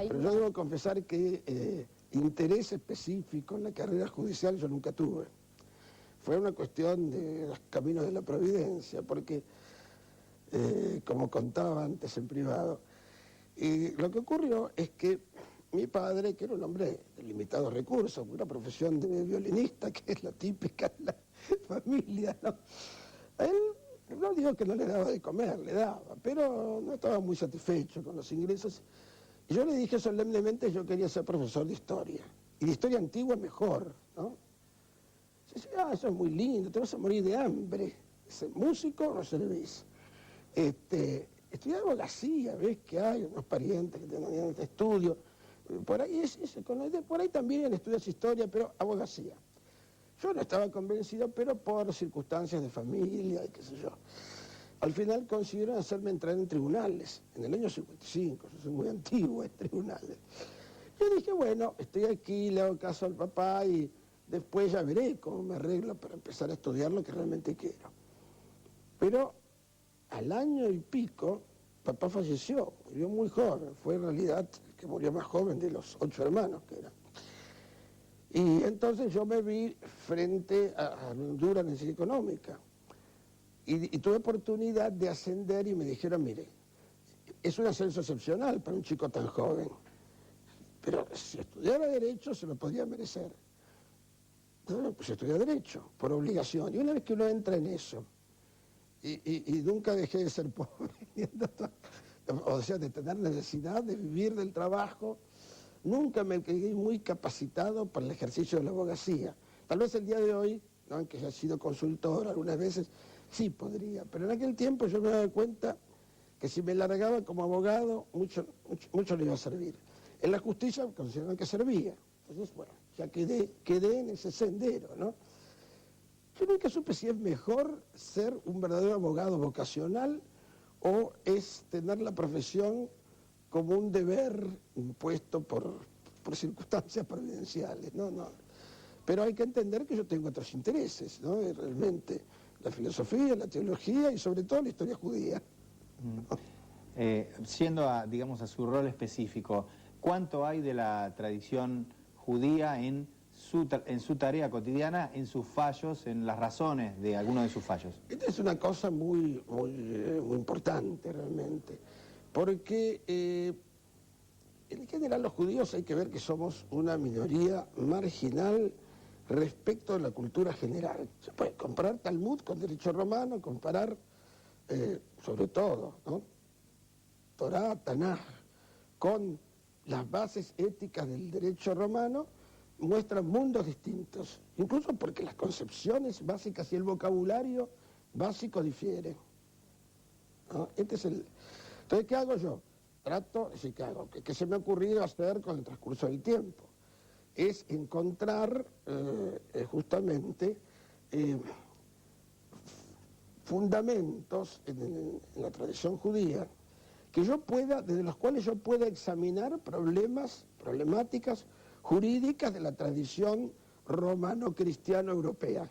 Pero yo debo confesar que interés específico en la carrera judicial yo nunca tuve. Fue una cuestión de los caminos de la providencia, porque, como contaba antes en privado, lo que ocurrió es que mi padre, que era un hombre de limitados recursos, una profesión de violinista, que es la típica de la familia, ¿no? A él, no digo que no le daba de comer, le daba, pero no estaba muy satisfecho con los ingresos. Y yo le dije solemnemente que yo quería ser profesor de historia. Y de historia antigua mejor, ¿no? Y decía, eso es muy lindo, te vas a morir de hambre. Ese músico no servís. Estudié abogacía, ves que hay unos parientes que tienen este estudio. Por ahí, por ahí también estudias historia, pero abogacía. Yo no estaba convencido, pero por circunstancias de familia y qué sé yo. Al final consiguieron hacerme entrar en tribunales, en el año 55, yo soy muy antiguo en tribunales. Yo dije, bueno, estoy aquí, le hago caso al papá y después ya veré cómo me arreglo para empezar a estudiar lo que realmente quiero. Pero al año y pico, papá falleció, murió muy joven, fue en realidad el que murió más joven de los 8 hermanos que eran. Y entonces yo me vi frente a dura necesidad económica. Y tuve oportunidad de ascender y me dijeron, mire, es un ascenso excepcional para un chico tan joven, pero si estudiara Derecho se lo podría merecer. Entonces, pues estudié Derecho, por obligación. Y una vez que uno entra en eso, y nunca dejé de ser pobre, o sea, de tener necesidad de vivir del trabajo, nunca me quedé muy capacitado para el ejercicio de la abogacía. Tal vez el día de hoy, ¿no?, aunque haya sido consultor algunas veces, sí podría, pero en aquel tiempo yo me daba cuenta que si me largaba como abogado, mucho le iba a servir. En la justicia consideraban que servía. Entonces, bueno, ya quedé en ese sendero, ¿no? Yo nunca supe si es mejor ser un verdadero abogado vocacional o es tener la profesión como un deber impuesto por circunstancias providenciales, no. Pero hay que entender que yo tengo otros intereses, ¿no? Y realmente la filosofía, la teología y sobre todo la historia judía. Siendo digamos, a su rol específico, ¿cuánto hay de la tradición judía en su tarea cotidiana, en sus fallos, en las razones de algunos de sus fallos? Esta es una cosa muy importante realmente, porque en general los judíos hay que ver que somos una minoría marginal respecto de la cultura general. Se puede comparar Talmud con derecho romano, comparar sobre todo, ¿no?, Torá, Tanaj, con las bases éticas del derecho romano, muestran mundos distintos, incluso porque las concepciones básicas y el vocabulario básico difieren, ¿no? Entonces, ¿qué hago yo? Trato, sí, ¿qué hago? ¿Qué se me ha ocurrido hacer con el transcurso del tiempo? Es encontrar justamente fundamentos en la tradición judía desde los cuales yo pueda examinar problemáticas jurídicas de la tradición romano-cristiano-europea.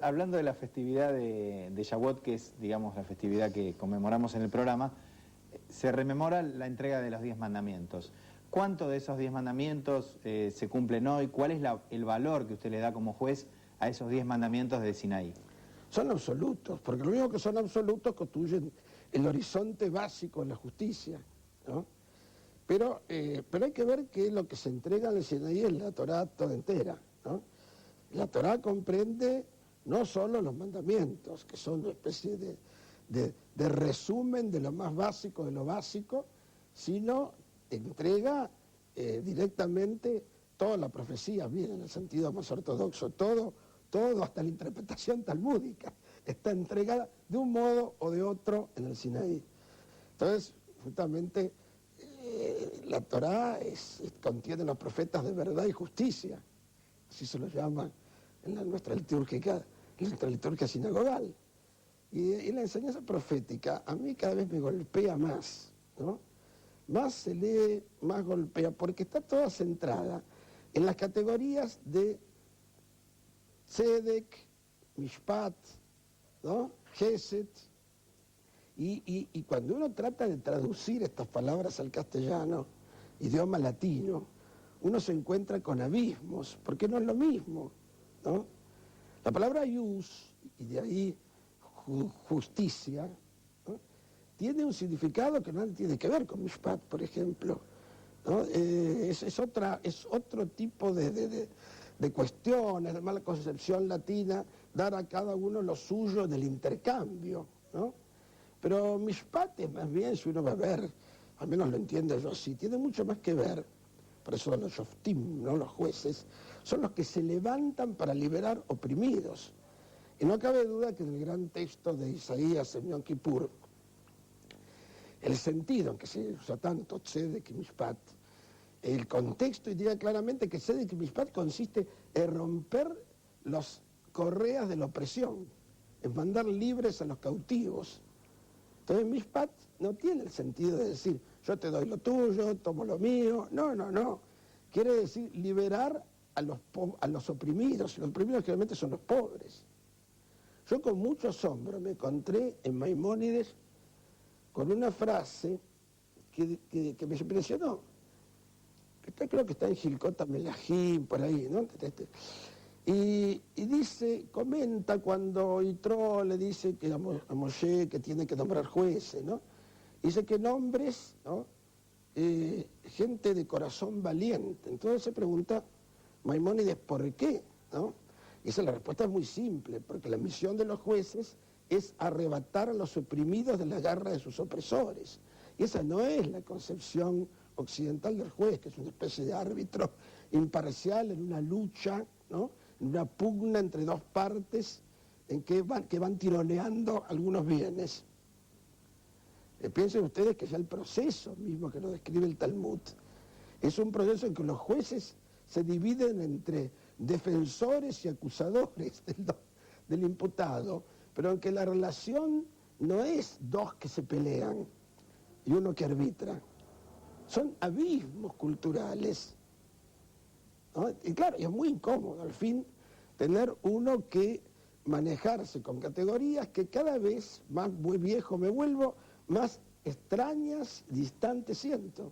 Hablando de la festividad de Shavuot, que es, digamos, la festividad que conmemoramos en el programa, se rememora la entrega de los 10 mandamientos. ¿Cuánto de esos 10 mandamientos se cumplen hoy? ¿Cuál es el valor que usted le da como juez a esos 10 mandamientos de Sinaí? Son absolutos, porque lo único que son absolutos constituyen el horizonte básico de la justicia, ¿no? Pero hay que ver que lo que se entrega en el Sinaí es la Torá toda entera, ¿no? La Torá comprende no solo los mandamientos, que son una especie de resumen de lo más básico de lo básico, sino entrega directamente toda la profecía, bien en el sentido más ortodoxo, todo hasta la interpretación talmúdica, está entregada de un modo o de otro en el Sinaí. Entonces, justamente, la Torá contiene los profetas de verdad y justicia, así se lo llama en nuestra liturgia sinagogal. Y la enseñanza profética a mí cada vez me golpea más, ¿no? Más se lee, más golpea, porque está toda centrada en las categorías de Tzedek, Mishpat, ¿no?, Gesed, y cuando uno trata de traducir estas palabras al castellano idioma latino, uno se encuentra con abismos, porque no es lo mismo, ¿no? La palabra ius, y de ahí justicia, ¿no?, tiene un significado que no tiene que ver con mishpat, por ejemplo, ¿no? Es otro tipo de cuestiones, de mala concepción latina, dar a cada uno lo suyo del intercambio, ¿no? Pero mishpat es más bien, si uno va a ver, al menos lo entiendo yo así, tiene mucho más que ver. Por eso los shoftim, ¿no?, los jueces, son los que se levantan para liberar oprimidos. Y no cabe duda que en el gran texto de Isaías en Yom Kippur, el sentido en que se usa tanto tzedek y mishpat, el contexto indica claramente que tzedek y mishpat consiste en romper las correas de la opresión, en mandar libres a los cautivos. Entonces mishpat no tiene el sentido de decir, yo te doy lo tuyo, tomo lo mío. No, no, no. Quiere decir liberar a los oprimidos. Y los oprimidos generalmente son los pobres. Yo con mucho asombro me encontré en Maimónides con una frase que me impresionó. Creo que está en Gilcota Melahim, por ahí, ¿no? Y dice, comenta cuando Yitro le dice que a Moshe que tiene que nombrar jueces, ¿no? Dice que nombres, ¿no?, gente de corazón valiente. Entonces se pregunta Maimónides, ¿por qué?, ¿no? Y la respuesta es muy simple, porque la misión de los jueces es arrebatar a los oprimidos de la garra de sus opresores. Y esa no es la concepción occidental del juez, que es una especie de árbitro imparcial en una lucha, ¿no?, en una pugna entre dos partes en que van tironeando algunos bienes. Piensen ustedes que ya el proceso mismo que nos describe el Talmud es un proceso en que los jueces se dividen entre defensores y acusadores del imputado, pero en que la relación no es dos que se pelean y uno que arbitra. Son abismos culturales, ¿no? Y claro, es muy incómodo al fin tener uno que manejarse con categorías que cada vez más muy viejo me vuelvo, más extrañas, distantes siento.